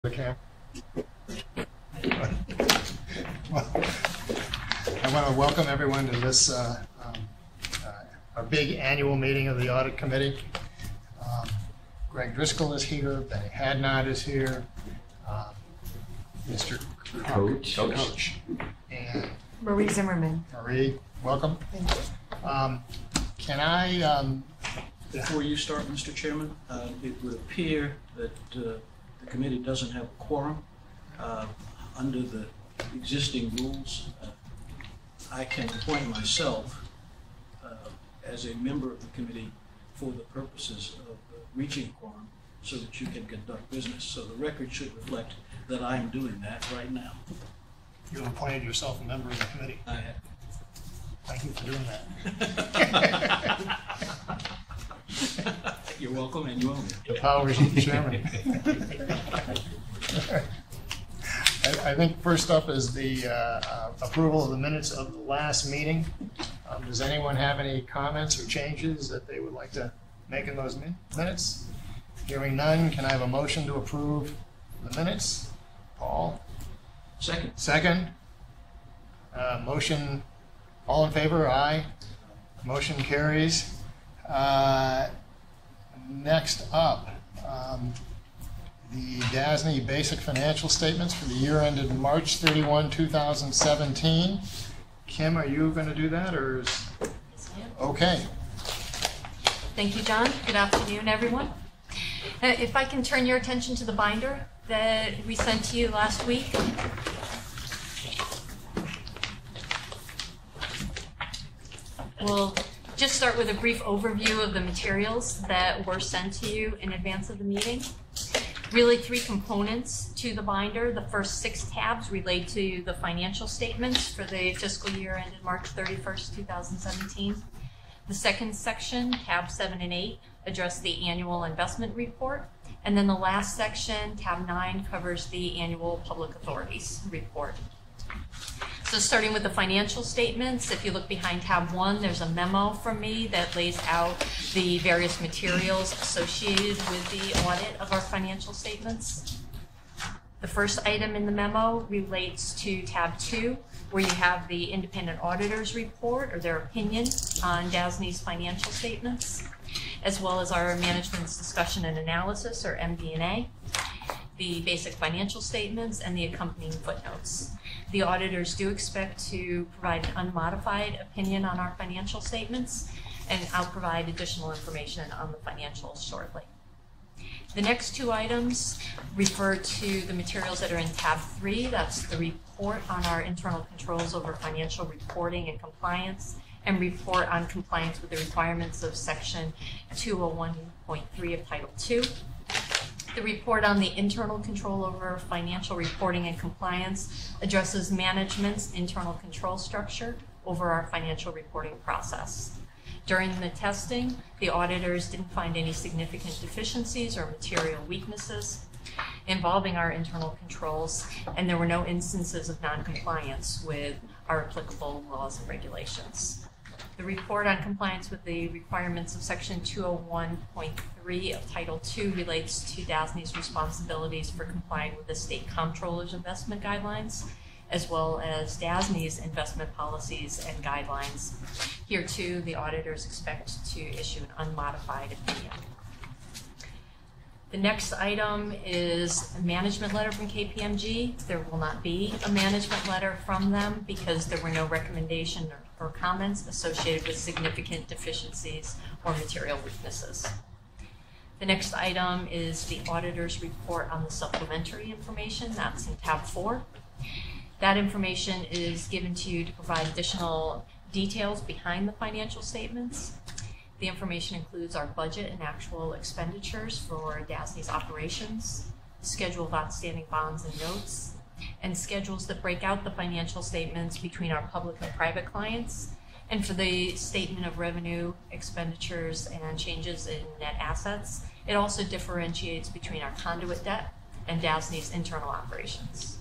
The camp. Well, I want to welcome everyone to this our big annual meeting of the Audit Committee. Greg Driscoll is here, Benny Hadnot is here, Mr. Coach, and Marie Zimmerman. Marie, welcome. Thank you. Can I, Before you start, Mr. Chairman, it would appear that the committee doesn't have a quorum. Under the existing rules, I can appoint myself as a member of the committee for the purposes of reaching a quorum so that you can conduct business. So the record should reflect that I am doing that right now. you appointed yourself a member of the committee. I have. Thank you for doing that. You're welcome, and you own it. The powers of the chairman. I think first up is the approval of the minutes of the last meeting. Does anyone have any comments or changes that they would like to make in those minutes? Hearing none, can I have a motion to approve the minutes? Paul? Second. Second. Motion, all in favor? Aye. Motion carries. Next up, the DASNY basic financial statements for the year ended March 31, 2017. Kim, are you going to do that, or is... Yes, I am. Okay. Thank you, John. Good afternoon, everyone. If I can turn your attention to the binder that we sent to you last week. We'll just start with a brief overview of the materials that were sent to you in advance of the meeting. Really three components to the binder. The first 6 tabs relate to the financial statements for the fiscal year ended March 31st, 2017. The second section, tabs 7 and 8, address the annual investment report. And then the last section, tab 9, covers the annual public authorities report. So starting with the financial statements, if you look behind tab 1, there's a memo from me that lays out the various materials associated with the audit of our financial statements. The first item in the memo relates to tab 2, where you have the independent auditor's report, or their opinion, on DASNY's financial statements, as well as our management's discussion and analysis, or MD&A, the basic financial statements, and the accompanying footnotes. The auditors do expect to provide an unmodified opinion on our financial statements, and I'll provide additional information on the financials shortly. The next 2 items refer to the materials that are in tab 3. That's the report on our internal controls over financial reporting and compliance, and report on compliance with the requirements of section 201.3 of Title II. The report on the internal control over financial reporting and compliance addresses management's internal control structure over our financial reporting process. During the testing, the auditors didn't find any significant deficiencies or material weaknesses involving our internal controls, and there were no instances of non-compliance with our applicable laws and regulations. The report on compliance with the requirements of section 201.3 of Title II relates to DASNY's responsibilities for complying with the state comptroller's investment guidelines, as well as DASNY's investment policies and guidelines. Here too, the auditors expect to issue an unmodified opinion. The next item is a management letter from KPMG. There will not be a management letter from them because there were no recommendation or comments associated with significant deficiencies or material weaknesses. The next item is the auditor's report on the supplementary information. That's in tab 4. That information is given to you to provide additional details behind the financial statements. The information includes our budget and actual expenditures for DASNY's operations, schedule of outstanding bonds and notes, and schedules that break out the financial statements between our public and private clients, and for the statement of revenue, expenditures, and changes in net assets. It also differentiates between our conduit debt and DASNY's internal operations.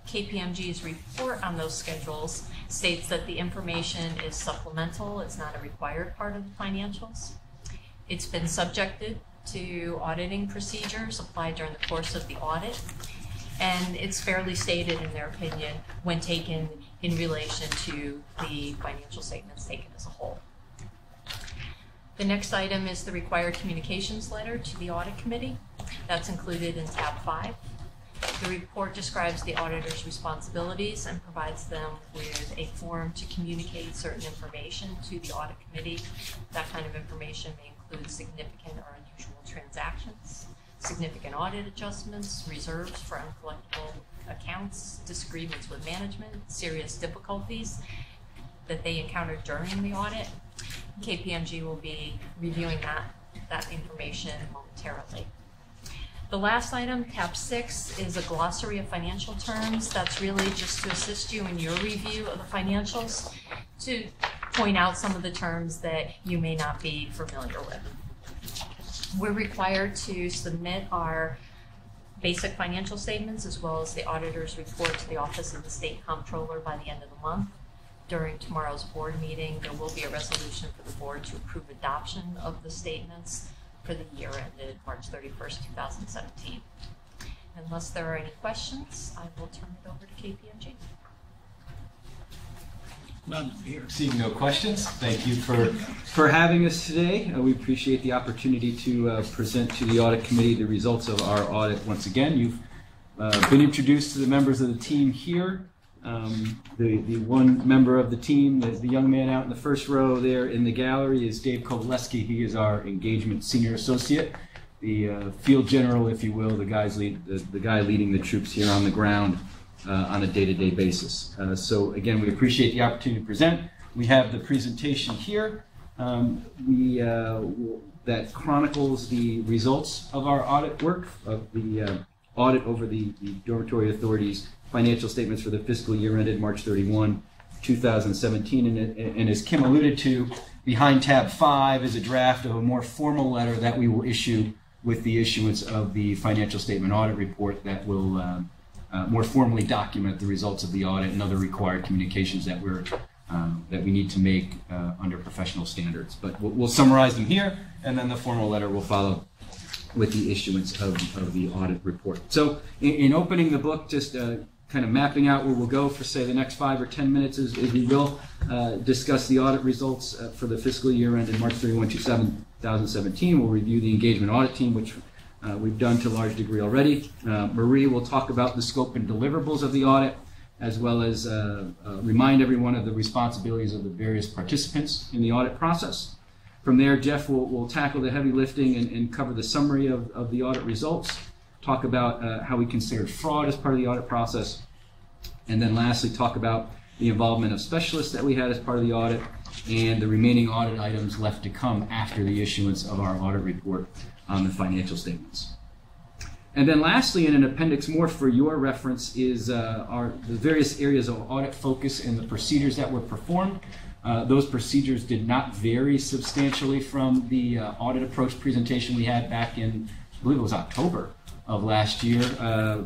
KPMG's report on those schedules states that the information is supplemental. It's not a required part of the financials. It's been subjected to auditing procedures applied during the course of the audit. And it's fairly stated in their opinion when taken in relation to the financial statements taken as a whole. The next item is the required communications letter to the audit committee. That's included in tab 5. The report describes the auditor's responsibilities and provides them with a form to communicate certain information to the audit committee. That kind of information may include significant or unusual transactions, significant audit adjustments, reserves for uncollectible accounts, disagreements with management, serious difficulties that they encountered during the audit. KPMG will be reviewing that information momentarily. The last item, tab 6, is a glossary of financial terms. That's really just to assist you in your review of the financials, to point out some of the terms that you may not be familiar with. We're required to submit our basic financial statements as well as the auditor's report to the Office of the State Comptroller by the end of the month. During tomorrow's board meeting, there will be a resolution for the board to approve adoption of the statements for the year ended March 31st, 2017. Unless there are any questions, I will turn it over to KPMG. None here. Seeing no questions, thank you for having us today. We appreciate the opportunity to present to the audit committee the results of our audit once again. You've been introduced to the members of the team here. The one member of the team, the young man out in the first row there in the gallery, is Dave Kovaleski. He is our engagement senior associate, the field general, if you will, the guy leading the troops here on the ground on a day-to-day basis. So again, we appreciate the opportunity to present. We have the presentation here that chronicles the results of our audit work, of the audit over the Dormitory Authority's financial statements for the fiscal year ended March 31, 2017. And as Kim alluded to, behind tab 5 is a draft of a more formal letter that we will issue with the issuance of the financial statement audit report that will more formally document the results of the audit and other required communications that we need to make under professional standards. But we'll summarize them here, and then the formal letter will follow with the issuance of the audit report. So in opening the book, just kind of mapping out where we'll go for, say, the next 5 or 10 minutes as we will discuss the audit results for the fiscal year ended March 31, 2017. We'll review the engagement audit team, which we've done to a large degree already. Marie will talk about the scope and deliverables of the audit, as well as remind everyone of the responsibilities of the various participants in the audit process. From there, Jeff will tackle the heavy lifting and cover the summary of the audit results, talk about how we considered fraud as part of the audit process, and then lastly talk about the involvement of specialists that we had as part of the audit and the remaining audit items left to come after the issuance of our audit report on the financial statements. And then lastly, in an appendix more for your reference, is the various areas of audit focus and the procedures that were performed. Those procedures did not vary substantially from the audit approach presentation we had back in, I believe it was October of last year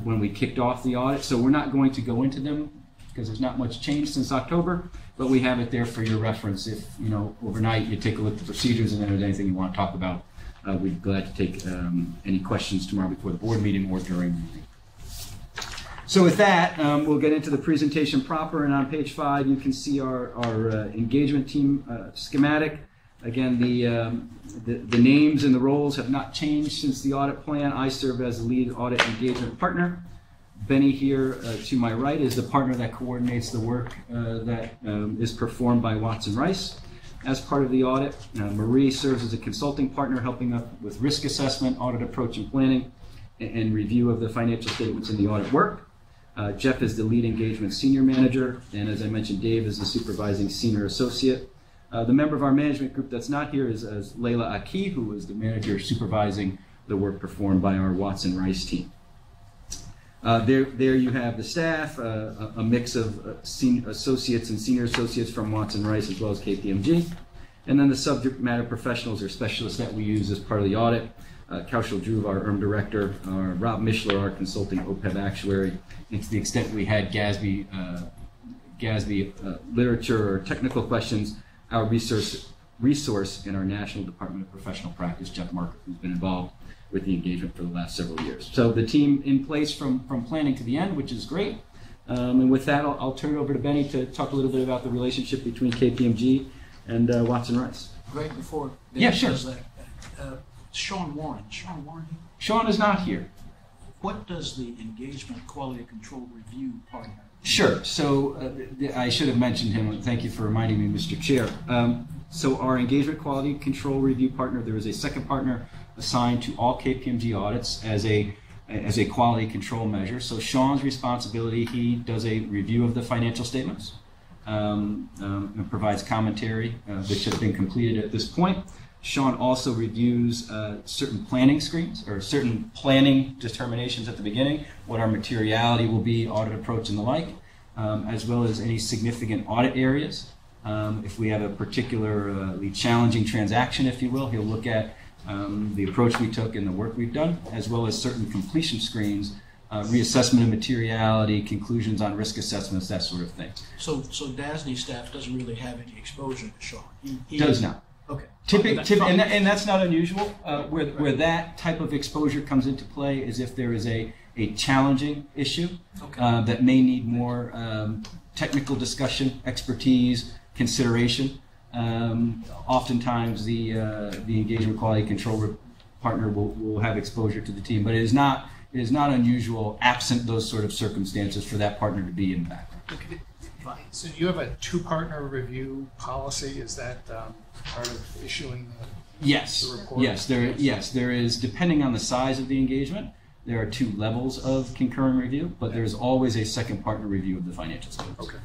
when we kicked off the audit. So we're not going to go into them because there's not much change since October, but we have it there for your reference. If, overnight you take a look at the procedures and then there's anything you want to talk about, we'd be glad to take any questions tomorrow before the board meeting or during the meeting. So with that, we'll get into the presentation proper, and on page 5 you can see our engagement team schematic. Again, the names and the roles have not changed since the audit plan. I serve as the lead audit engagement partner. Benny here to my right is the partner that coordinates the work that is performed by Watson Rice as part of the audit. Marie serves as a consulting partner, helping us with risk assessment, audit approach and planning, and review of the financial statements in the audit work. Jeff is the lead engagement senior manager, and as I mentioned, Dave is the supervising senior associate. The member of our management group that's not here is Layla Aki, who is the manager supervising the work performed by our Watson Rice team. There you have the staff, a mix of senior associates and senior associates from Watson Rice as well as KPMG. And then the subject matter professionals or specialists that we use as part of the audit. Kaushal Dhruv, our ERM director, Rob Mishler, our consulting OPEB actuary, and to the extent we had GASB literature or technical questions, our research resource in our National Department of Professional Practice, Jeff Marker, who's been involved with the engagement for the last several years. So the team in place from planning to the end, which is great. And with that, I'll turn it over to Benny to talk a little bit about the relationship between KPMG and Watson Rice. Greg, before Yeah, Dave sure. does that, Sean Warren here? Sean is not here. What does the engagement quality control review partner? Sure. So I should have mentioned him. Thank you for reminding me, Mr. Chair. So our engagement quality control review partner, there is a second partner assigned to all KPMG audits as a quality control measure. So Sean's responsibility, he does a review of the financial statements and provides commentary, which has been completed at this point. Sean also reviews certain planning screens or certain planning determinations at the beginning, what our materiality will be, audit approach and the like, as well as any significant audit areas. If we have a particularly challenging transaction, if you will, he'll look at the approach we took and the work we've done, as well as certain completion screens, reassessment of materiality, conclusions on risk assessments, that sort of thing. So DASNY staff doesn't really have any exposure to Sean? He Does not. Okay. And that's not unusual. Where that type of exposure comes into play is if there is a challenging issue that may need more technical discussion, expertise, consideration. Oftentimes the engagement quality control partner will have exposure to the team, but it is not unusual, absent those sort of circumstances, for that partner to be in the background. Okay. Fine. So you have a two-partner review policy. Is that part of issuing the report? Yes, there is, depending on the size of the engagement, there are two levels of concurrent review, but there's always a second partner review of the financial statements. Okay.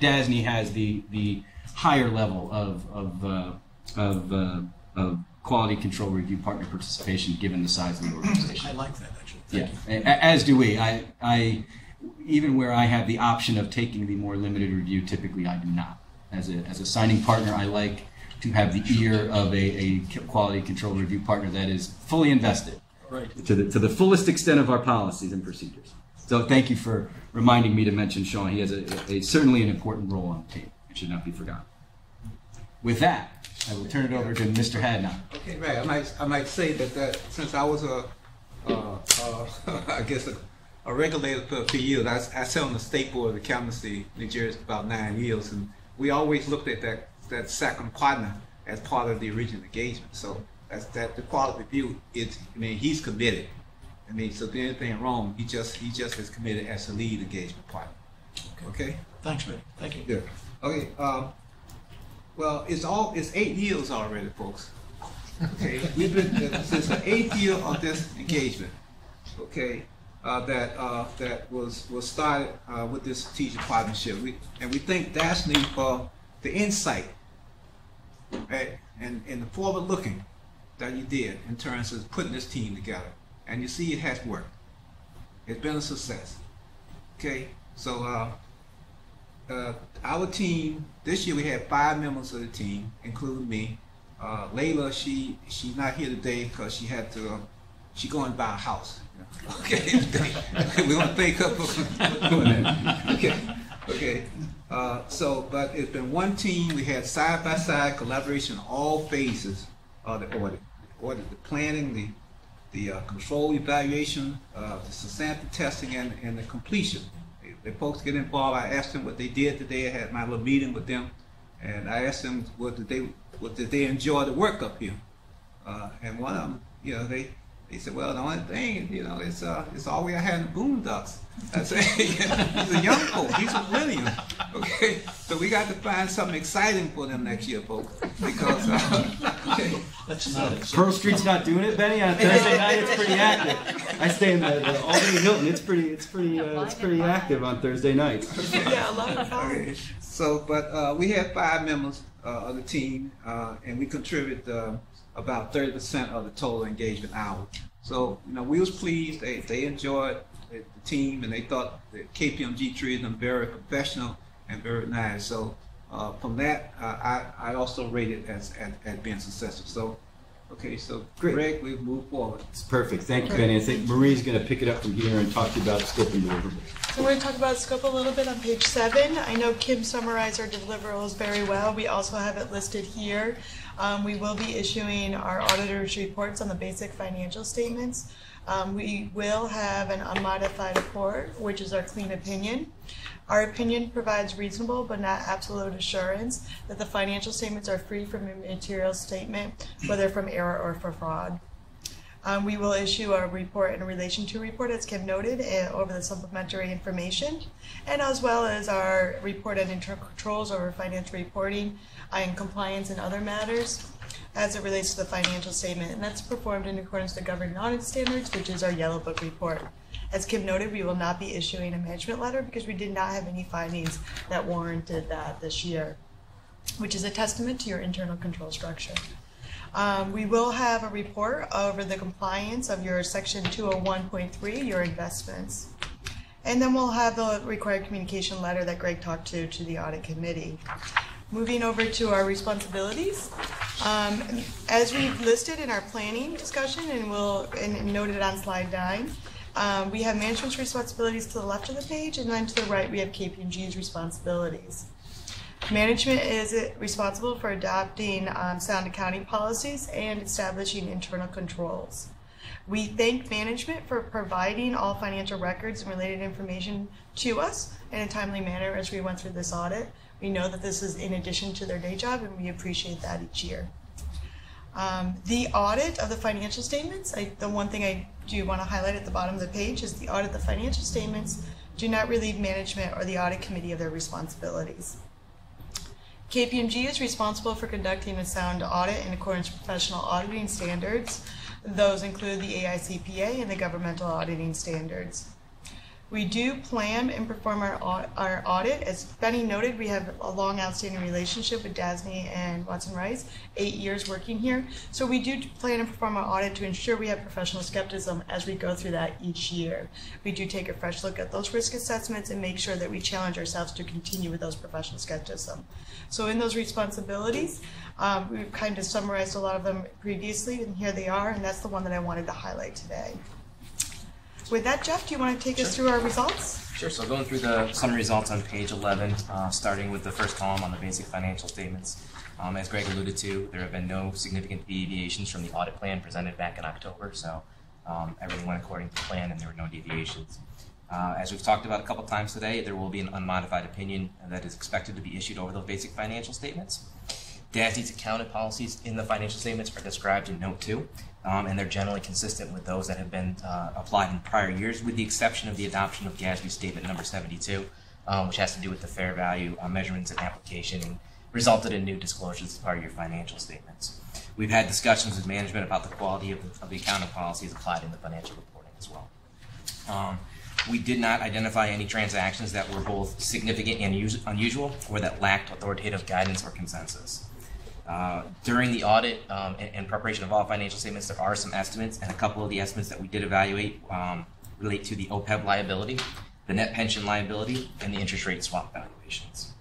DASNY has the higher level of quality control review partner participation, given the size of the organization. I like that, actually. Yeah, Thank you. as do we. I even where I have the option of taking the more limited review, typically I do not. As a signing partner, I like to have the ear of a quality control review partner that is fully invested to the fullest extent of our policies and procedures. So thank you for reminding me to mention Sean. He has certainly an important role on the team. It should not be forgotten. With that, I will turn it over to Mr. Hadnot. Okay, right. I might say that since I was I guess a regulator for a few years, I sat on the State Board of Accountancy, New Jersey, for about 9 years, and we always looked at that second partner as part of the original engagement. So that the quality review he's committed. So if there's anything wrong, he just is committed as the lead engagement partner. Okay. Thanks, Betty. Thank you. Good. Okay. Well, it's 8 years already, folks. Okay, we've been since the 8th year of this engagement. Okay, that was started with this strategic partnership. We thank DASNY for the insight, right, and the forward looking that you did in terms of putting this team together. And you see, it has worked. It's been a success. Okay, so our team this year, we had 5 members of the team, including me. Layla, she's not here today because she had to. She going to buy a house. Okay, we want to thank her for doing that. Okay. But it's been one team. We had side by side collaboration in all phases of the audit. The planning, the control evaluation, the substantive testing, and the completion. The folks get involved. I asked them what they did today. I had my little meeting with them, and I asked them what did they enjoy the work up here. And one of them, they said, well, the only thing, it's all we had in the boondocks. I said, he's a young folk. He's a millennial. Okay, so we got to find something exciting for them next year, folks, because That's not it. Pearl Street's not doing it, Benny. On Thursday night, it's pretty active. I stay in the Albany Hilton. It's pretty active on Thursday nights. Yeah, a lot of fun. Okay. So, but we had 5 members of the team, and we contribute about 30% of the total engagement hours. So, we was pleased. They enjoyed the team, and they thought that KPMG treated them very professional and very nice. So, from that, I also rated as being successful. So, Okay, so Great. Greg, we move forward. It's perfect. Thank you, Benny. I think Marie's going to pick it up from here and talk to you about scope and deliverables. So we're going to talk about scope a little bit on page 7. I know Kim summarized our deliverables very well. We also have it listed here. We will be issuing our auditor's reports on the basic financial statements. We will have an unmodified report, which is our clean opinion. Our opinion provides reasonable but not absolute assurance that the financial statements are free from a material statement, whether from error or for fraud. We will issue a report in relation to report, as Kim noted, over the supplementary information, and as well as our report on internal controls over financial reporting and compliance and other matters as it relates to the financial statement. And that's performed in accordance with the governing audit standards, which is our Yellow Book report. As Kim noted, we will not be issuing a management letter because we did not have any findings that warranted that this year, which is a testament to your internal control structure. We will have a report over the compliance of your section 201.3, your investments. And then we'll have the required communication letter that Greg talked to the audit committee. Moving over to our responsibilities. As we've listed in our planning discussion and noted on slide 9, we have management's responsibilities to the left of the page, and then to the right we have KPMG's responsibilities. Management is responsible for adopting sound accounting policies and establishing internal controls. We thank management for providing all financial records and related information to us in a timely manner as we went through this audit. We know that this is in addition to their day job, and we appreciate that each year. The audit of the financial statements, the one thing I do want to highlight at the bottom of the page is the audit of the financial statements do not relieve management or the audit committee of their responsibilities. KPMG is responsible for conducting a sound audit in accordance with professional auditing standards. Those include the AICPA and the governmental auditing standards. We do plan and perform our audit. As Benny noted, we have a long outstanding relationship with DASNY and Watson Rice, 8 years working here. So we do plan and perform our audit to ensure we have professional skepticism as we go through that each year. We do take a fresh look at those risk assessments and make sure that we challenge ourselves to continue with those professional skepticism. So in those responsibilities, we've kind of summarized a lot of them previously, and here they are, and that's the one that I wanted to highlight today. With that, Jeff, do you want to take us through our results? Sure. So going through the summary results on page 11, starting with the first column on the basic financial statements. As Greg alluded to, there have been no significant deviations from the audit plan presented back in October, so everything went according to plan and there were no deviations. As we've talked about a couple times today, there will be an unmodified opinion that is expected to be issued over those basic financial statements. DASNY's accounting policies in the financial statements are described in Note 2, and they're generally consistent with those that have been applied in prior years, with the exception of the adoption of GASB Statement Number 72, which has to do with the fair value measurements and application, and resulted in new disclosures as part of your financial statements. We've had discussions with management about the quality of the accounting policies applied in the financial reporting as well. We did not identify any transactions that were both significant and unusual or that lacked authoritative guidance or consensus. During the audit and preparation of all financial statements, there are some estimates, and a couple of the estimates that we did evaluate relate to the OPEB liability, the net pension liability, and the interest rate swap valuations.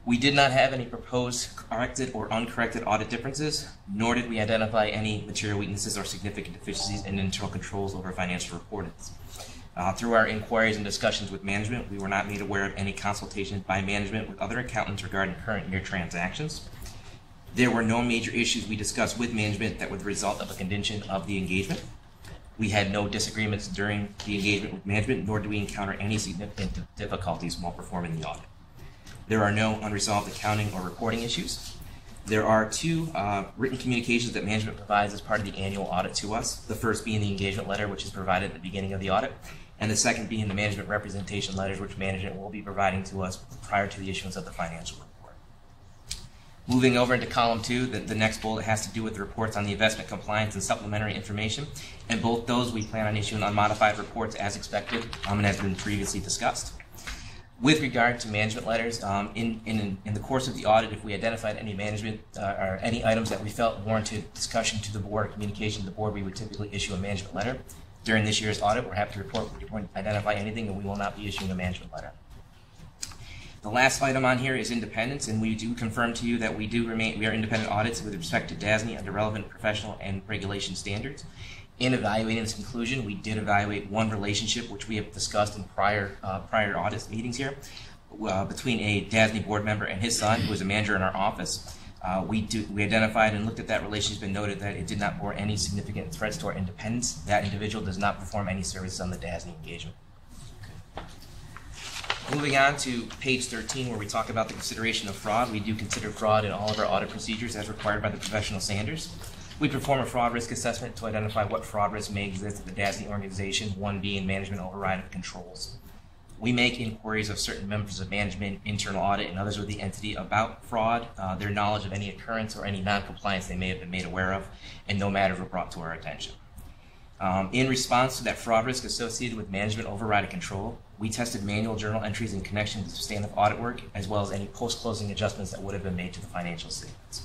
We did not have any proposed corrected or uncorrected audit differences, nor did we identify any material weaknesses or significant deficiencies in internal controls over financial reporting. Through our inquiries and discussions with management, we were not made aware of any consultation by management with other accountants regarding current year transactions. There were no major issues we discussed with management that were the result of a condition of the engagement. We had no disagreements during the engagement with management, nor did we encounter any significant difficulties while performing the audit. There are no unresolved accounting or reporting issues. There are 2 written communications that management provides as part of the annual audit to us, the first being the engagement letter, which is provided at the beginning of the audit, and the second being the management representation letters, which management will be providing to us prior to the issuance of the financial report. Moving over into column 2, the next bullet has to do with the reports on the investment compliance and supplementary information, and both those we plan on issuing unmodified reports as expected and has been previously discussed. With regard to management letters, in the course of the audit, if we identified any management or any items that we felt warranted discussion to the board or communication to the board, we would typically issue a management letter. During this year's audit, we're happy to report we didn't identify anything, and we will not be issuing a management letter. The last item on here is independence, and we do confirm to you that we are independent audits with respect to DASNY under relevant professional and regulation standards. In evaluating this conclusion, we did evaluate one relationship, which we have discussed in prior audit meetings here, between a DASNY board member and his son, who is a manager in our office. We identified and looked at that relationship and noted that it did not bear any significant threats to our independence. That individual does not perform any services on the DASNY engagement. Moving on to page 13, where we talk about the consideration of fraud. We do consider fraud in all of our audit procedures as required by the professional standards. We perform a fraud risk assessment to identify what fraud risk may exist at the DASNY organization, one being management override of controls. We make inquiries of certain members of management, internal audit, and others with the entity about fraud, their knowledge of any occurrence or any non-compliance they may have been made aware of, and no matters were brought to our attention. In response to that fraud risk associated with management override of control, we tested manual journal entries in connection with substantive audit work, as well as any post-closing adjustments that would have been made to the financial statements.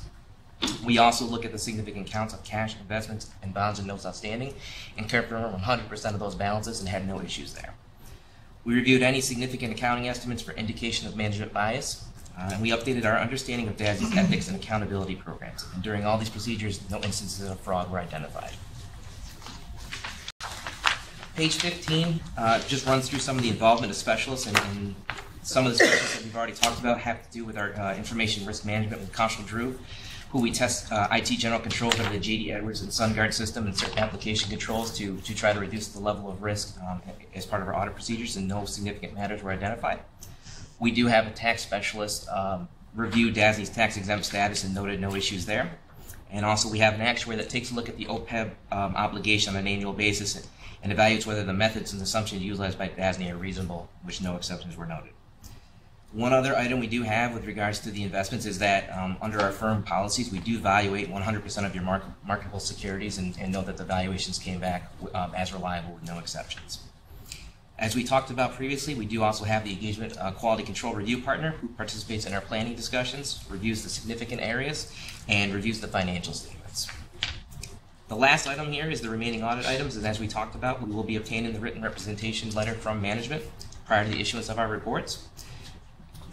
We also look at the significant counts of cash, investments, and bonds and notes outstanding, and confirmed 100% of those balances and had no issues there. We reviewed any significant accounting estimates for indication of management bias, and we updated our understanding of DASNY's ethics and accountability programs. And during all these procedures, no instances of fraud were identified. Page 15 just runs through some of the involvement of specialists, and some of the specialists that we've already talked about have to do with our information risk management with Constable Drew, who we test IT general controls under the J.D. Edwards and SunGuard system and certain application controls to try to reduce the level of risk as part of our audit procedures, and no significant matters were identified. We do have a tax specialist review DASNY's tax exempt status and noted no issues there. And also we have an actuary that takes a look at the OPEB obligation on an annual basis and evaluates whether the methods and assumptions utilized by DASNY are reasonable, which no exceptions were noted. One other item we do have with regards to the investments is that under our firm policies, we do evaluate 100% of your marketable securities and know that the valuations came back as reliable with no exceptions. As we talked about previously, we do also have the engagement quality control review partner who participates in our planning discussions, reviews the significant areas, and reviews the financial statements. The last item here is the remaining audit items, and as we talked about, we will be obtaining the written representation letter from management prior to the issuance of our reports.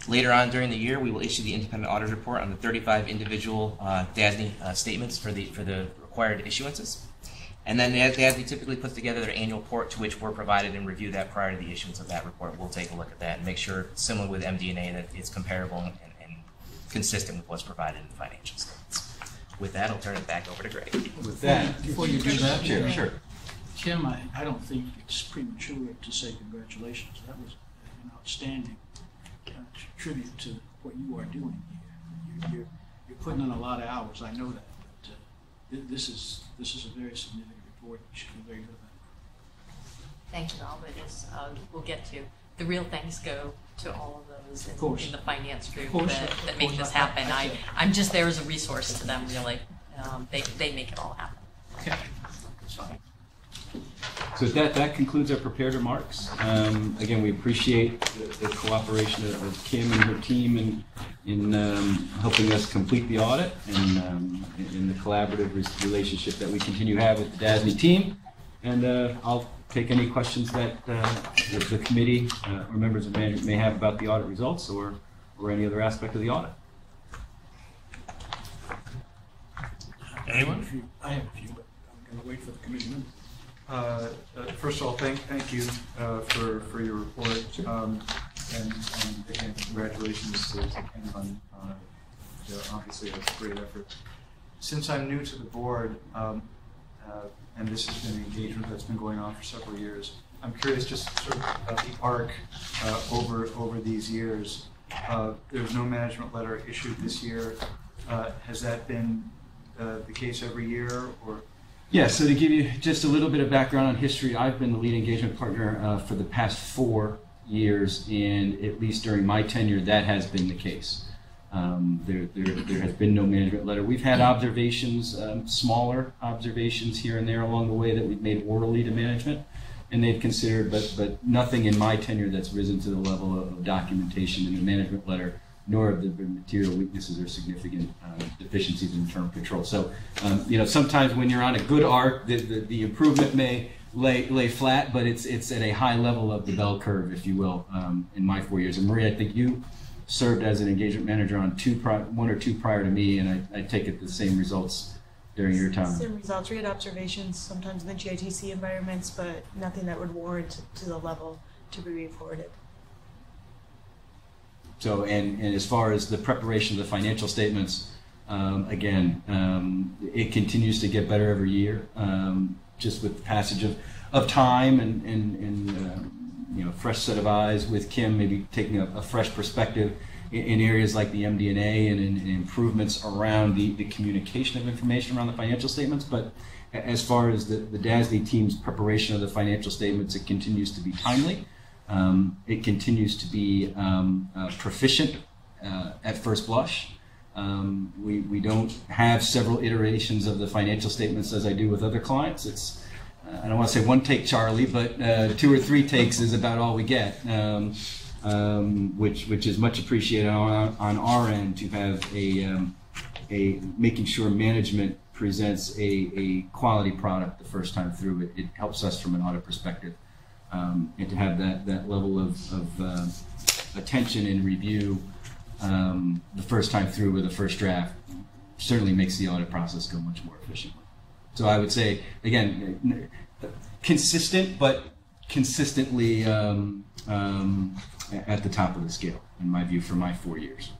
Later on during the year, we will issue the independent audit report on the 35 individual DASNY statements for the required issuances. And then DASNY typically puts together their annual report, to which we're provided and review that prior to the issuance of that report. We'll take a look at that and make sure, similar with MD&A, that it's comparable and consistent with what's provided in the financial statements. With that, I'll turn it back over to Greg. With that, before you do that, Sure. Kim, I don't think it's premature to say congratulations. That was an outstanding tribute to what you are doing here. You're putting in a lot of hours. I know that, but this is a very significant report. You should feel very good about it. Thank you, Albert. As we'll get to, the real thanks go to all of those in the finance group that make this happen. I'm just there as a resource to them, really. They make it all happen. Okay, that's fine. So that concludes our prepared remarks. Again, we appreciate the cooperation of Kim and her team in helping us complete the audit, and in the collaborative relationship that we continue to have with the DASNY team. And I'll take any questions that the committee or members of management may have about the audit results or any other aspect of the audit. Anyone? I have a few, but I'm going to wait for the committee members. First of all, thank you for your report, and again, congratulations to Ken on obviously a great effort. Since I'm new to the board, and this has been an engagement that's been going on for several years, I'm curious just sort of about the arc over these years. There's no management letter issued this year. Has that been the case every year, or? Yeah, so to give you just a little bit of background on history, I've been the lead engagement partner for the past 4 years, and at least during my tenure, that has been the case. There has been no management letter. We've had observations, smaller observations here and there along the way that we've made orally to management, and they've considered, but nothing in my tenure that's risen to the level of documentation in the management letter, nor have there been material weaknesses or significant deficiencies in internal control. So, sometimes when you're on a good arc, the improvement may lay flat, but it's at a high level of the bell curve, if you will, in my 4 years. And Marie, I think you served as an engagement manager on one or two prior to me, and I take it the same results during your time. Same results. We had observations sometimes in the GITC environments, but nothing that would warrant to the level to be reported. So, and as far as the preparation of the financial statements, again, it continues to get better every year, just with the passage of time and fresh set of eyes with Kim, maybe taking a fresh perspective in areas like the MD&A and in improvements around the communication of information around the financial statements. But as far as the DASNY team's preparation of the financial statements, it continues to be timely. It continues to be proficient at first blush. We don't have several iterations of the financial statements as I do with other clients. It's I don't want to say one take, Charlie, but 2 or 3 takes is about all we get, which is much appreciated on our end to have a making sure management presents a quality product the first time through. It helps us from an audit perspective, and to have that level of attention and review the first time through with a first draft certainly makes the audit process go much more efficiently. So I would say, again, consistent, but consistently at the top of the scale, in my view, for my 4 years.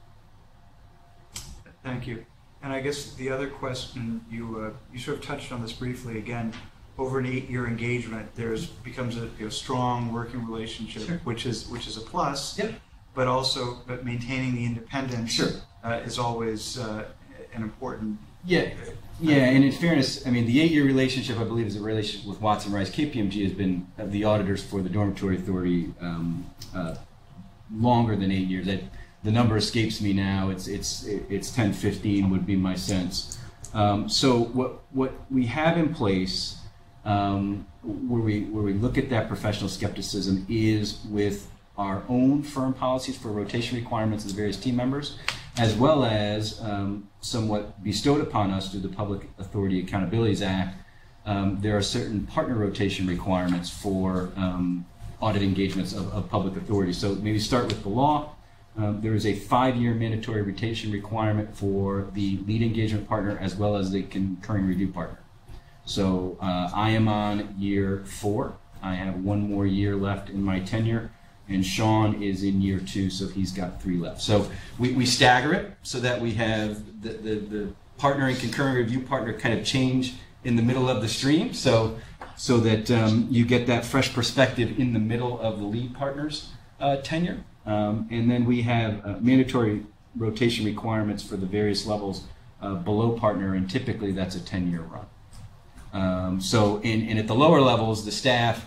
Thank you. And I guess the other question, you sort of touched on this briefly again. Over an 8-year engagement, becomes a strong working relationship, sure, which is a plus. Yep. But maintaining the independence, sure, is always an important. Yeah. Yeah, and in fairness, I mean, the 8-year relationship, I believe, is a relationship with Watson Rice. KPMG has been the auditors for the Dormitory Authority longer than 8 years. The number escapes me now. It's 10, 15 would be my sense. So what we have in place, where we look at that professional skepticism, is with our own firm policies for rotation requirements of the various team members, as well as somewhat bestowed upon us through the Public Authority Accountabilities Act. There are certain partner rotation requirements for audit engagements of public authorities. So maybe start with the law. There is a 5-year mandatory rotation requirement for the lead engagement partner as well as the concurring review partner. So I am on year 4. I have 1 more year left in my tenure. And Sean is in year 2, so he's got 3 left. So we stagger it so that we have the partner and concurrent review partner kind of change in the middle of the stream, so that you get that fresh perspective in the middle of the lead partner's tenure. And then we have mandatory rotation requirements for the various levels below partner, and typically that's a 10-year run. And at the lower levels, the staff,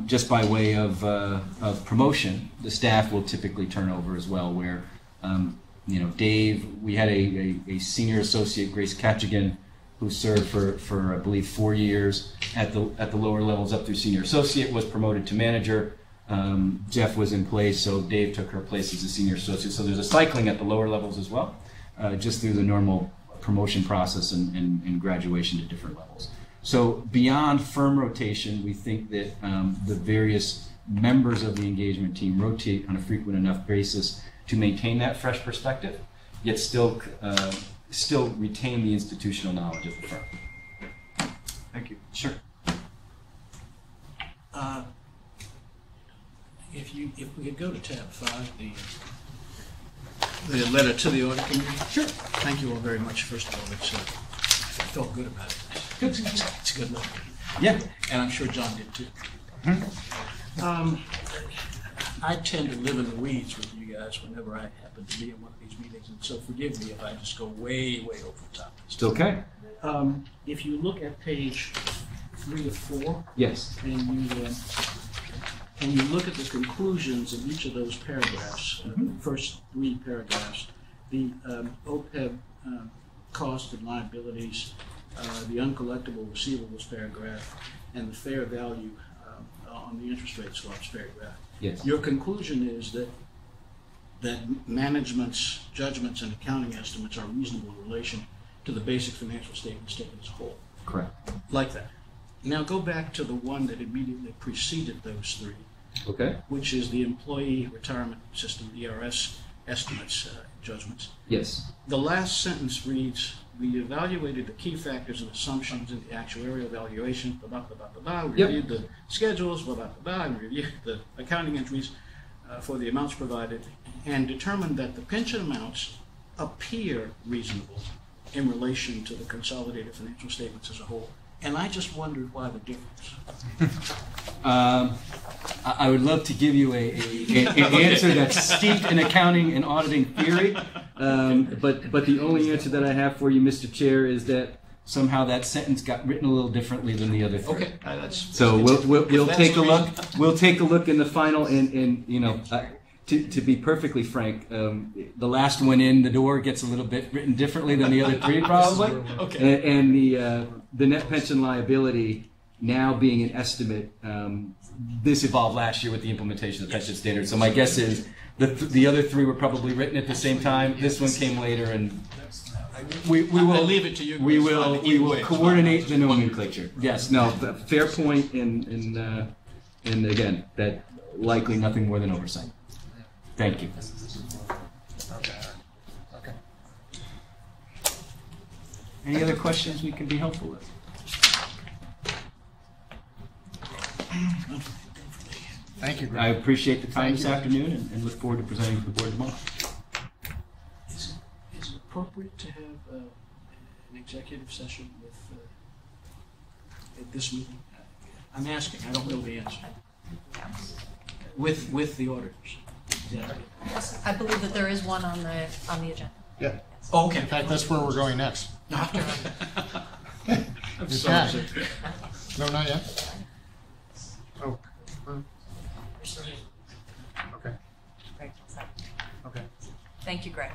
just by way of promotion, the staff will typically turn over as well. Where, Dave, we had a senior associate, Grace Katchigan, who served for I believe 4 years at the lower levels up through senior associate, was promoted to manager. Jeff was in place, so Dave took her place as a senior associate. So there's a cycling at the lower levels as well, just through the normal promotion process and graduation to different levels. So beyond firm rotation, we think that the various members of the engagement team rotate on a frequent enough basis to maintain that fresh perspective, yet still retain the institutional knowledge of the firm. Thank you. Sure. If we could go to tab 5, the letter to the audit committee. Sure. Thank you all very much. First of all, I felt good about it. It's a good look. Yeah. And I'm sure John did too. Mm-hmm. I tend to live in the weeds with you guys whenever I happen to be in one of these meetings, and so forgive me if I just go way, way over the top. It's okay. If you look at page 3 to 4, yes, and you look at the conclusions of each of those paragraphs, the first 3 paragraphs, the OPEB cost and liabilities, the uncollectible receivables paragraph, and the fair value on the interest rate swaps paragraph. Yes. Your conclusion is that management's judgments and accounting estimates are reasonable in relation to the basic financial statement as a whole. Correct. Like that. Now go back to the one that immediately preceded those 3. Okay. Which is the Employee Retirement System, ERS, estimates, judgments. Yes. The last sentence reads, we evaluated the key factors and assumptions in the actuarial evaluation, blah, blah, blah, blah, blah. We Yep. reviewed the schedules, blah, blah, blah, blah, and reviewed the accounting entries for the amounts provided, and determined that the pension amounts appear reasonable in relation to the consolidated financial statements as a whole. And I just wondered why the difference. I would love to give you an answer that's steeped in accounting and auditing theory, but the only answer that I have for you, Mr. Chair, is that somehow that sentence got written a little differently than the other three. Okay, that's... So we'll that's take a the look. reason. We'll take a look in the final, and you know, to be perfectly frank, the last one in the door gets a little bit written differently than the other three, probably. Okay. And the net pension liability now being an estimate, this evolved last year with the implementation of the pension standards. So my guess is the other three were probably written at the same time. This one came later, and we will I'll leave it to you. we will coordinate the nomenclature. Yes, no, fair point, and again, that likely nothing more than oversight. Thank you. Okay. Okay. Any other questions we can be helpful with? Thank you, Greg. I appreciate the time Thank this you. afternoon, and look forward to presenting to the board tomorrow. Is it appropriate to have an executive session with at this meeting? I'm asking, I don't know the answer. With the auditors. Is I believe that there is one on the agenda. Yeah. Oh, okay. In fact, that's where we're going next. I'm You sorry, can. sir. No, not yet. Oh. Okay. Greg, Okay. thank you, Greg.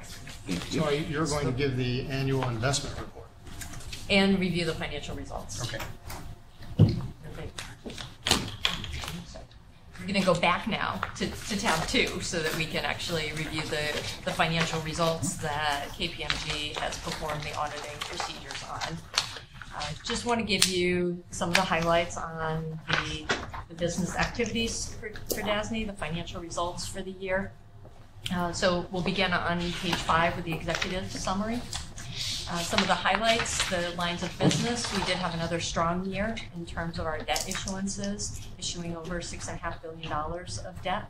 So you're going to give the annual investment report. And review the financial results. Okay. We're going to go back now to tab 2 so that we can actually review the financial results that KPMG has performed the auditing procedures on. Just want to give you some of the highlights on the business activities for DASNY, the financial results for the year. So we'll begin on page 5 with the executive summary. Some of the highlights, the lines of business, we did have another strong year in terms of our debt issuances, issuing over $6.5 billion of debt.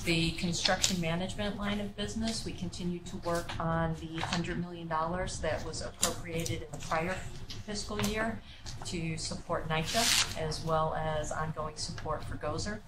The construction management line of business, we continue to work on the $100 million that was appropriated in the prior fiscal year to support NYCHA, as well as ongoing support for Gozer.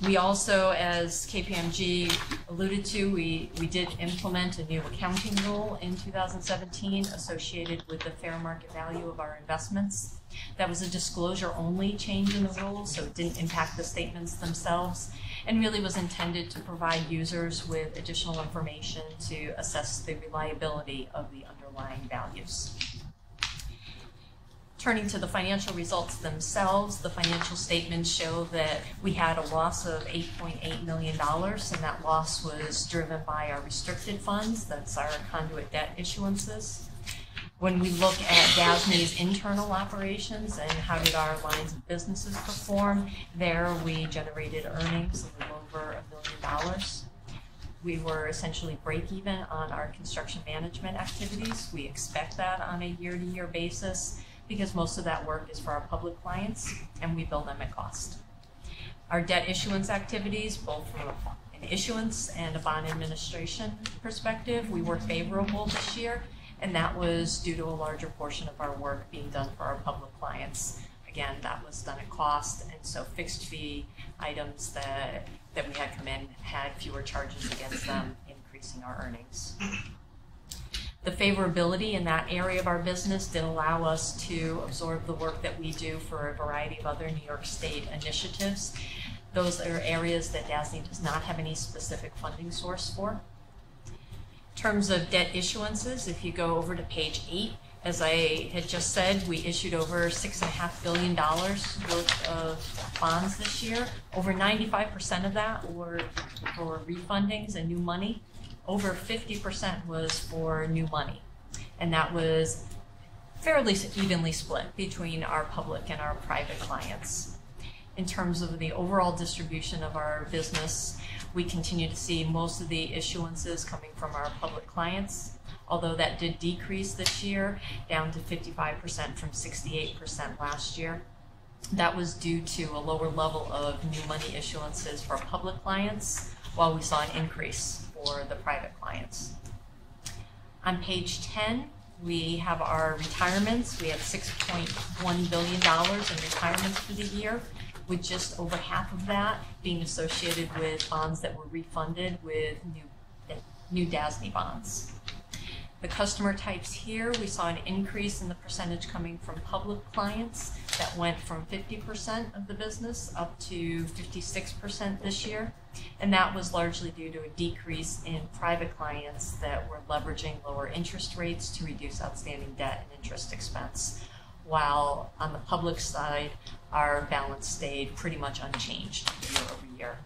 We also, as KPMG alluded to, we did implement a new accounting rule in 2017 associated with the fair market value of our investments. That was a disclosure-only change in the rules, so it didn't impact the statements themselves, and really was intended to provide users with additional information to assess the reliability of the underlying values. Turning to the financial results themselves, the financial statements show that we had a loss of $8.8 million, and that loss was driven by our restricted funds. That's our conduit debt issuances. When we look at DASNY's internal operations and how did our lines of businesses perform, there we generated earnings a little over $1 million. We were essentially break even on our construction management activities. We expect that on a year-to-year basis, because most of that work is for our public clients, and we bill them at cost. Our debt issuance activities, both from an issuance and a bond administration perspective, we were favorable this year, and that was due to a larger portion of our work being done for our public clients. Again, that was done at cost, and so fixed fee items that we had come in had fewer charges against them, increasing our earnings. The favorability in that area of our business did allow us to absorb the work that we do for a variety of other New York State initiatives. Those are areas that DASNY does not have any specific funding source for. In terms of debt issuances, if you go over to page 8, as I had just said, we issued over $6.5 billion worth of bonds this year. Over 95% of that were for refundings and new money. Over 50% was for new money, and that was fairly evenly split between our public and our private clients. In terms of the overall distribution of our business, we continue to see most of the issuances coming from our public clients, although that did decrease this year down to 55% from 68% last year. That was due to a lower level of new money issuances for public clients, while we saw an increase for the private clients. On page 10, we have our retirements. We have $6.1 billion in retirements for the year, with just over half of that being associated with bonds that were refunded with new DASNY bonds. The customer types here, we saw an increase in the percentage coming from public clients that went from 50% of the business up to 56% this year. And that was largely due to a decrease in private clients that were leveraging lower interest rates to reduce outstanding debt and interest expense. While on the public side, our balance stayed pretty much unchanged year over year.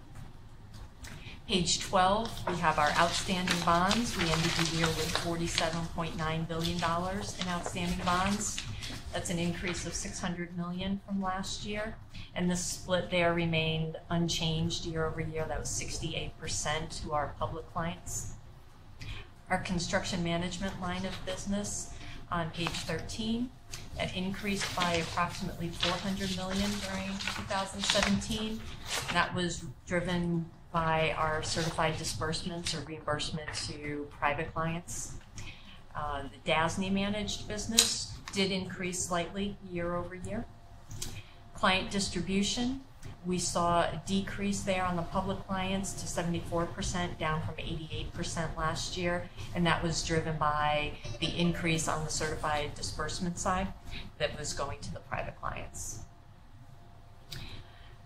Page 12, we have our outstanding bonds. We ended the year with $47.9 billion in outstanding bonds. That's an increase of $600 million from last year. And the split there remained unchanged year over year. That was 68% to our public clients. Our construction management line of business on page 13, that increased by approximately $400 million during 2017. That was driven by our certified disbursements or reimbursement to private clients. The DASNY managed business did increase slightly year over year. Client distribution, we saw a decrease there on the public clients to 74%, down from 88% last year, and that was driven by the increase on the certified disbursement side that was going to the private clients.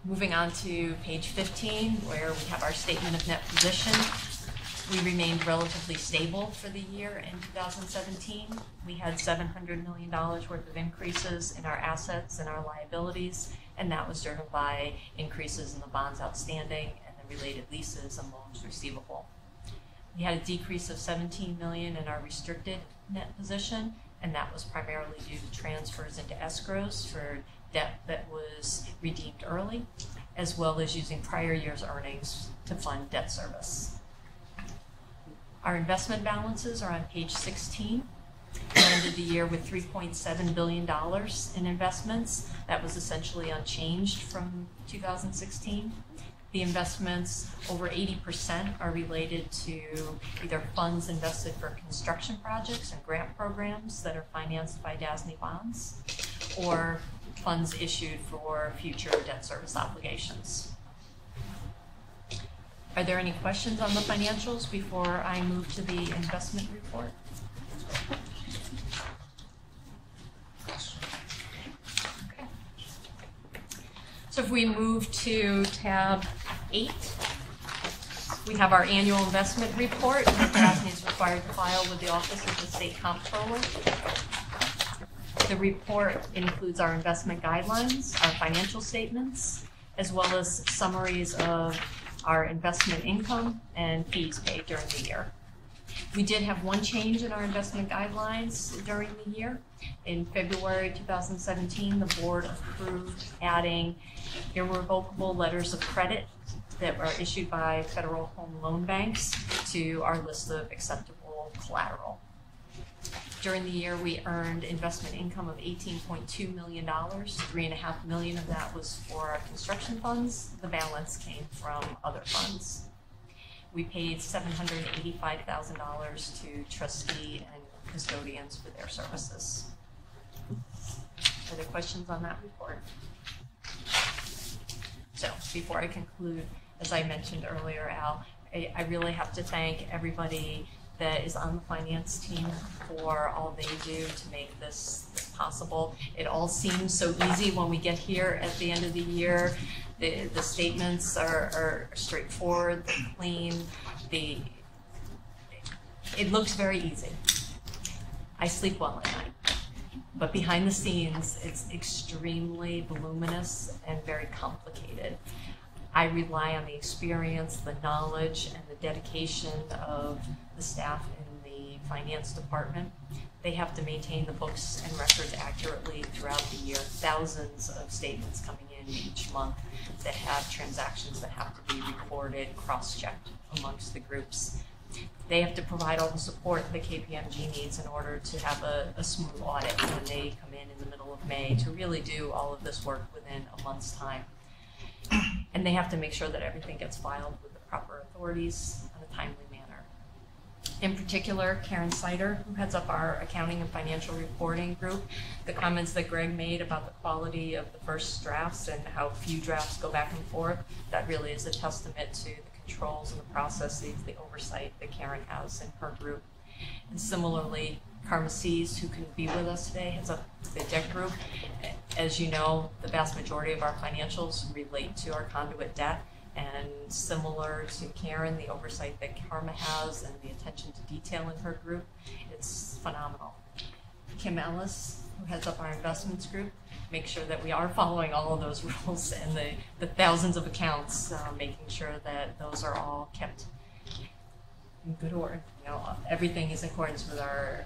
Moving on to page 15, where we have our statement of net position. We remained relatively stable for the year in 2017. We had $700 million worth of increases in our assets and our liabilities, and that was driven by increases in the bonds outstanding and the related leases and loans receivable. We had a decrease of $17 million in our restricted net position, and that was primarily due to transfers into escrows for debt that was redeemed early, as well as using prior year's earnings to fund debt service. Our investment balances are on page 16. We ended the year with $3.7 billion in investments. That was essentially unchanged from 2016. The investments, over 80%, are related to either funds invested for construction projects and grant programs that are financed by DASNY bonds, or funds issued for future debt service obligations. Are there any questions on the financials before I move to the investment report? Okay. So if we move to tab 8, we have our annual investment report that DASNY is required to file with the Office of the State Comptroller. The report includes our investment guidelines, our financial statements, as well as summaries of our investment income and fees paid during the year. We did have one change in our investment guidelines during the year. In February 2017, the board approved adding irrevocable letters of credit that are issued by federal home loan banks to our list of acceptable collateral. During the year, we earned investment income of $18.2 million. $3.5 million of that was for our construction funds. The balance came from other funds. We paid $785,000 to trustee and custodians for their services. Are there questions on that report? So before I conclude, as I mentioned earlier, Al, I really have to thank everybody that is on the finance team for all they do to make this possible. It all seems so easy when we get here at the end of the year. The statements are straightforward, they're clean. It looks very easy. I sleep well at night. But behind the scenes, it's extremely voluminous and very complicated. I rely on the experience, the knowledge, and the dedication of the staff in the finance department. They have to maintain the books and records accurately throughout the year. Thousands of statements coming in each month that have transactions that have to be recorded, cross-checked amongst the groups. They have to provide all the support that KPMG needs in order to have a smooth audit when they come in the middle of May to really do all of this work within a month's time. And they have to make sure that everything gets filed with the proper authorities in a timely manner. In particular, Karen Sider, who heads up our accounting and financial reporting group, the comments that Greg made about the quality of the first drafts and how few drafts go back and forth, that really is a testament to the controls and the processes, the oversight that Karen has in her group. And similarly, Karma Sees, who couldn't be with us today, heads up the debt group. As you know, the vast majority of our financials relate to our conduit debt. And similar to Karen, the oversight that Karma has and the attention to detail in her group, it's phenomenal. Kim Ellis, who heads up our investments group, makes sure that we are following all of those rules and the thousands of accounts, making sure that those are all kept in good order. You know, everything is in accordance with our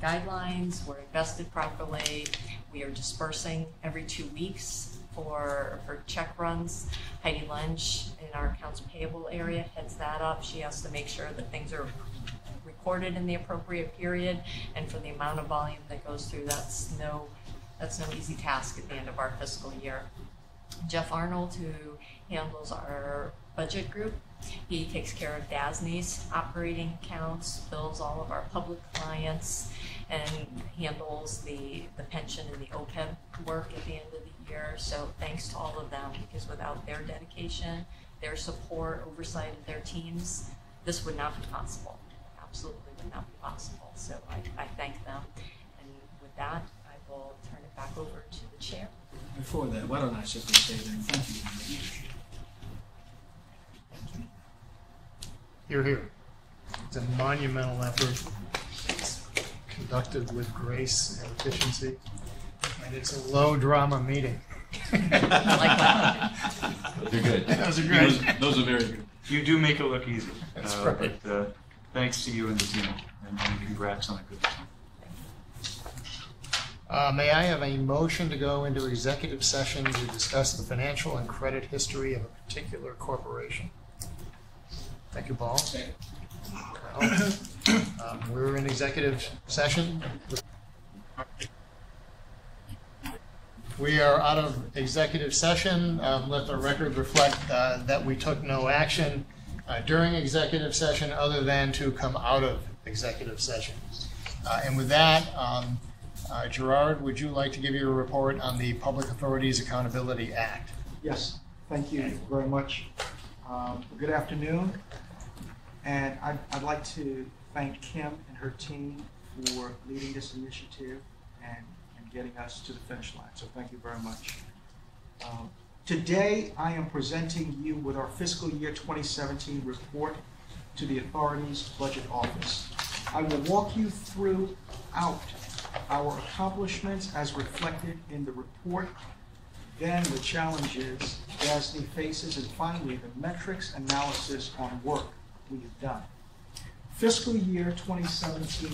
guidelines. We're invested properly. We are dispersing every 2 weeks for check runs. Heidi Lench in our accounts payable area heads that up. She has to make sure that things are recorded in the appropriate period, and for the amount of volume that goes through, that's no easy task at the end of our fiscal year. Jeff Arnold, who handles our budget group, he takes care of DASNY's operating accounts, bills all of our public clients, and handles the pension and the OPEB work at the end of the year. So thanks to all of them, because without their dedication, their support, oversight of their teams, this would not be possible. Absolutely would not be possible. So I thank them. And with that, I will turn it back over to the chair. Before that, why don't I simply say then, thank you for your leadership. You're here. It's a monumental effort. It's conducted with grace and efficiency. And it's a low drama meeting. I like that. Those are good. Those are great. Those are very good. You do make it look easy. That's right. But thanks to you and the team, and congrats on a good team. May I have a motion to go into executive session to discuss the financial and credit history of a particular corporation? Thank you, Paul. We're in executive session. We are out of executive session. Let the record reflect that we took no action during executive session other than to come out of executive session. And with that, Gerard, would you like to give your report on the Public Authorities Accountability Act? Yes, thank you very much. Good afternoon, and I'd like to thank Kim and her team for leading this initiative and getting us to the finish line, so thank you very much. Today, I am presenting you with our fiscal year 2017 report to the authority's budget office. I will walk you throughout our accomplishments as reflected in the report, then the challenges DASNY faces, and finally the metrics analysis on work we have done. Fiscal year 2017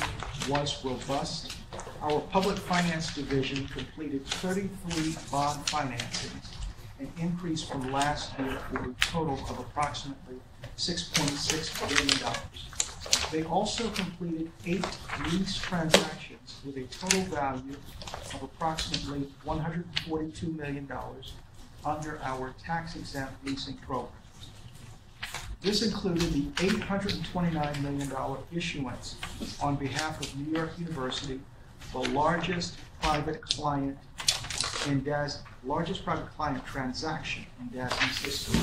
was robust. Our public finance division completed 33 bond financings, an increase from last year for a total of approximately $6.6 billion. They also completed 8 lease transactions with a total value of approximately $142 million under our tax-exempt leasing program. This included the $829 million issuance on behalf of New York University, the largest private client transaction in DASNY's history.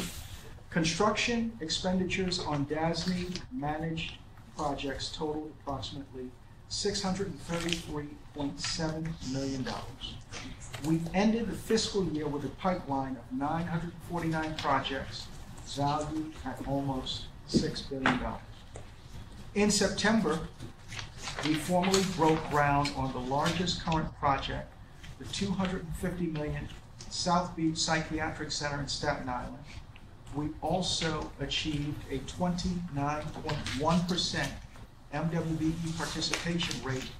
Construction expenditures on DASNY managed projects totaled approximately $633.7 million. We ended the fiscal year with a pipeline of 949 projects valued at almost $6 billion. In September, we formally broke ground on the largest current project, the $250 million South Beach Psychiatric Center in Staten Island. We also achieved a 29.1% MWBE participation rate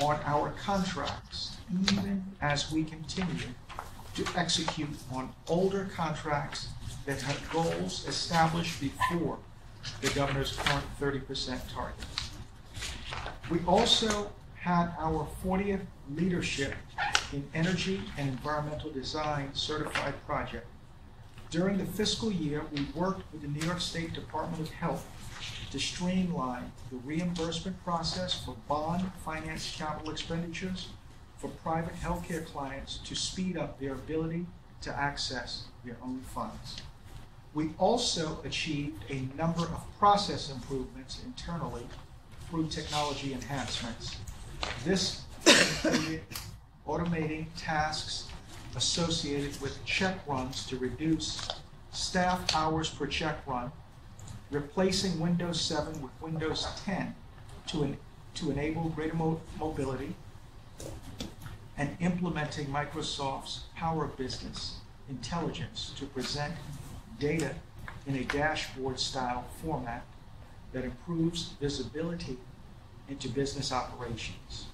on our contracts, even as we continue to execute on older contracts that had goals established before the governor's current 30% target. We also had our 40th Leadership in Energy and Environmental Design certified project. During the fiscal year, we worked with the New York State Department of Health to streamline the reimbursement process for bond finance capital expenditures for private healthcare clients to speed up their ability to access their own funds. We also achieved a number of process improvements internally through technology enhancements. This included automating tasks associated with check runs to reduce staff hours per check run, replacing Windows 7 with Windows 10 to enable greater mobility, and implementing Microsoft's Power Business Intelligence to present data in a dashboard-style format that improves visibility into business operations.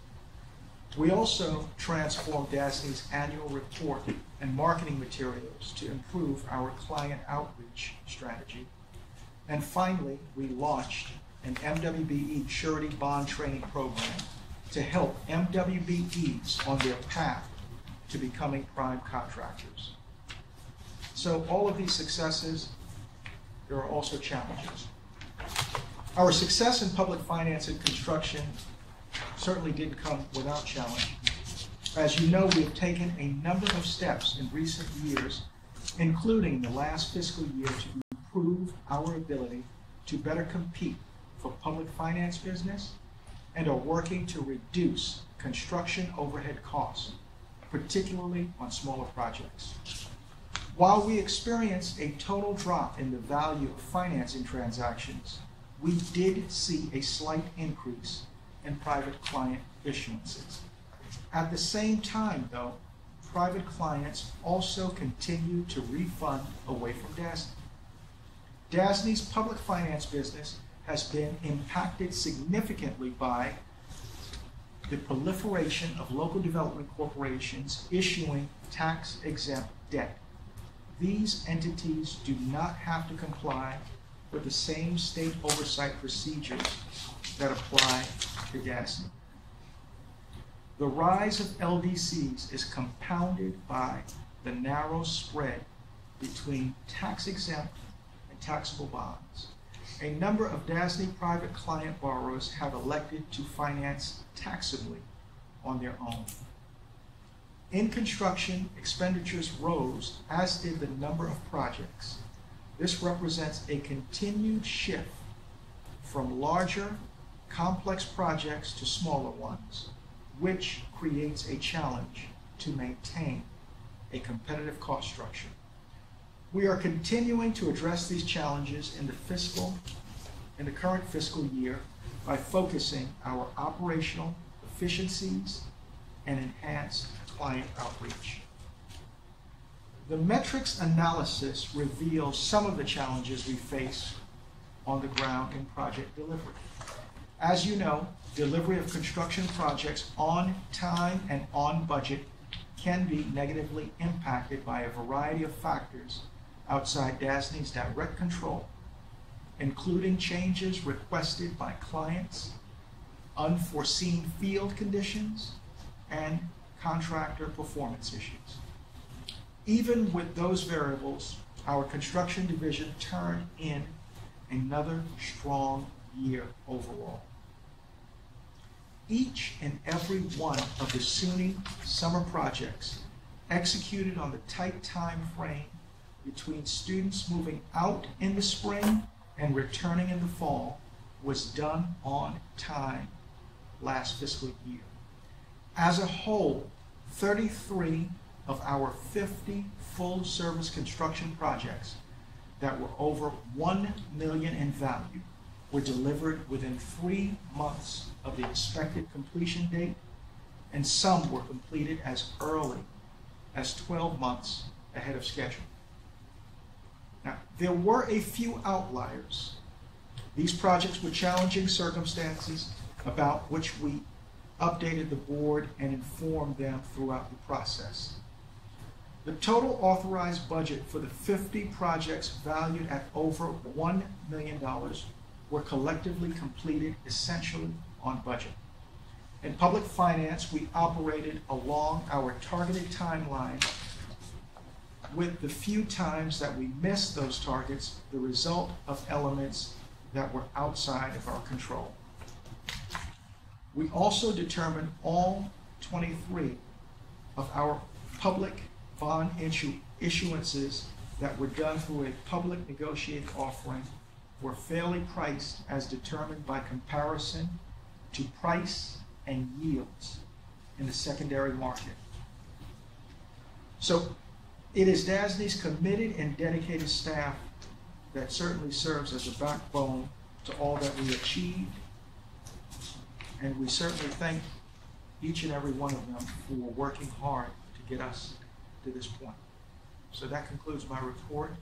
We also transformed DASNY's annual report and marketing materials to improve our client outreach strategy. And finally, we launched an MWBE surety bond training program to help MWBEs on their path to becoming prime contractors. So all of these successes, there are also challenges. Our success in public finance and construction certainly didn't come without challenge. As you know, we have taken a number of steps in recent years, including the last fiscal year, to improve our ability to better compete for public finance business and are working to reduce construction overhead costs, particularly on smaller projects. While we experienced a total drop in the value of financing transactions, we did see a slight increase in private client issuances. At the same time, though, private clients also continue to refund away from DASNY. DASNY's public finance business has been impacted significantly by the proliferation of local development corporations issuing tax-exempt debt. These entities do not have to comply with the same state oversight procedures that apply to DASNY. The rise of LDCs is compounded by the narrow spread between tax-exempt and taxable bonds. A number of DASNY private client borrowers have elected to finance taxably on their own. In construction, expenditures rose, as did the number of projects. This represents a continued shift from larger, complex projects to smaller ones, which creates a challenge to maintain a competitive cost structure. We are continuing to address these challenges in the current fiscal year by focusing our operational efficiencies and enhanced client outreach. The metrics analysis reveals some of the challenges we face on the ground in project delivery. As you know, delivery of construction projects on time and on budget can be negatively impacted by a variety of factors outside DASNY's direct control, including changes requested by clients, unforeseen field conditions, and contractor performance issues. Even with those variables, our construction division turned in another strong year overall. Each and every one of the SUNY summer projects executed on the tight time frame between students moving out in the spring and returning in the fall was done on time last fiscal year. As a whole, 33 of our 50 full-service construction projects that were over $1 million in value were delivered within 3 months of the expected completion date, and some were completed as early as 12 months ahead of schedule. Now, there were a few outliers. These projects were challenging circumstances about which we updated the board and informed them throughout the process. The total authorized budget for the 50 projects valued at over $1 million were collectively completed essentially on budget. In public finance, we operated along our targeted timeline, with the few times that we missed those targets the result of elements that were outside of our control. We also determined all 23 of our public bond issuances that were done through a public negotiated offering were fairly priced as determined by comparison to price and yields in the secondary market. So it is DASNY's committed and dedicated staff that certainly serves as a backbone to all that we achieved, and we certainly thank each and every one of them for working hard to get us to this point. So that concludes my report.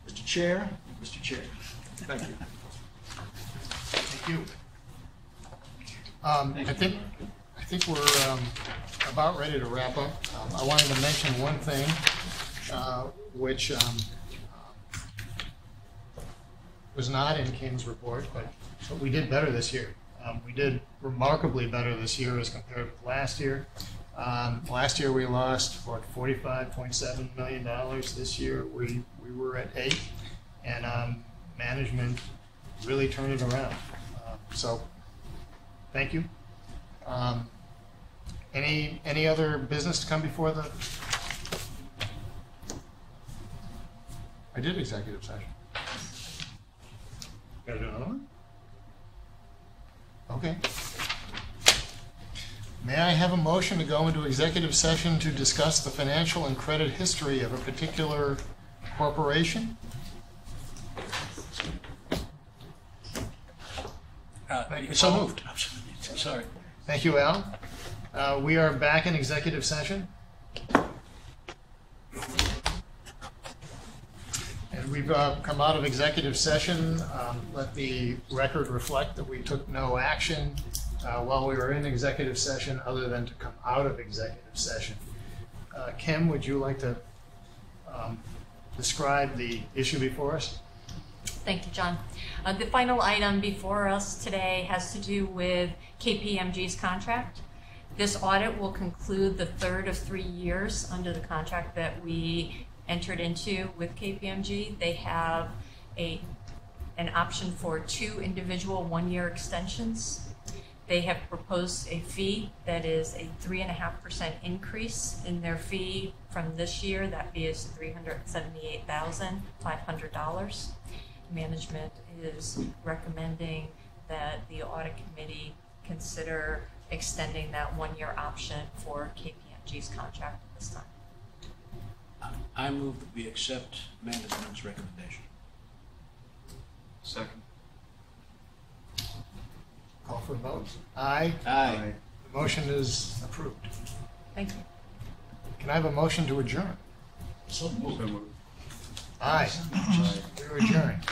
Mr. Chair, thank you. Thank you. I think we're about ready to wrap up. I wanted to mention one thing, which was not in Kim's report, but we did better this year. We did remarkably better this year as compared with last year. Last year we lost, what, $45.7 million. This year we were at 8, and management really turned it around. So thank you. Any other business to come before the? I did executive session. Gotta do another one? Okay. May I have a motion to go into executive session to discuss the financial and credit history of a particular corporation? So moved. Sorry. Thank you, Al. We are back in executive session. And we've come out of executive session. Let the record reflect that we took no action while we were in executive session other than to come out of executive session. Kim, would you like to describe the issue before us? Thank you, John. The final item before us today has to do with KPMG's contract. This audit will conclude the third of 3 years under the contract that we entered into with KPMG. They have an option for 2 individual 1-year extensions. They have proposed a fee that is a 3.5% increase in their fee from this year. That fee is $378,500. Management is recommending that the audit committee consider extending that 1-year option for KPMG's contract at this time. I move that we accept management's recommendation. Second. Call for a vote. Aye. Aye. The motion is approved. Thank you. Can I have a motion to adjourn? So moved. Aye. We're adjourned.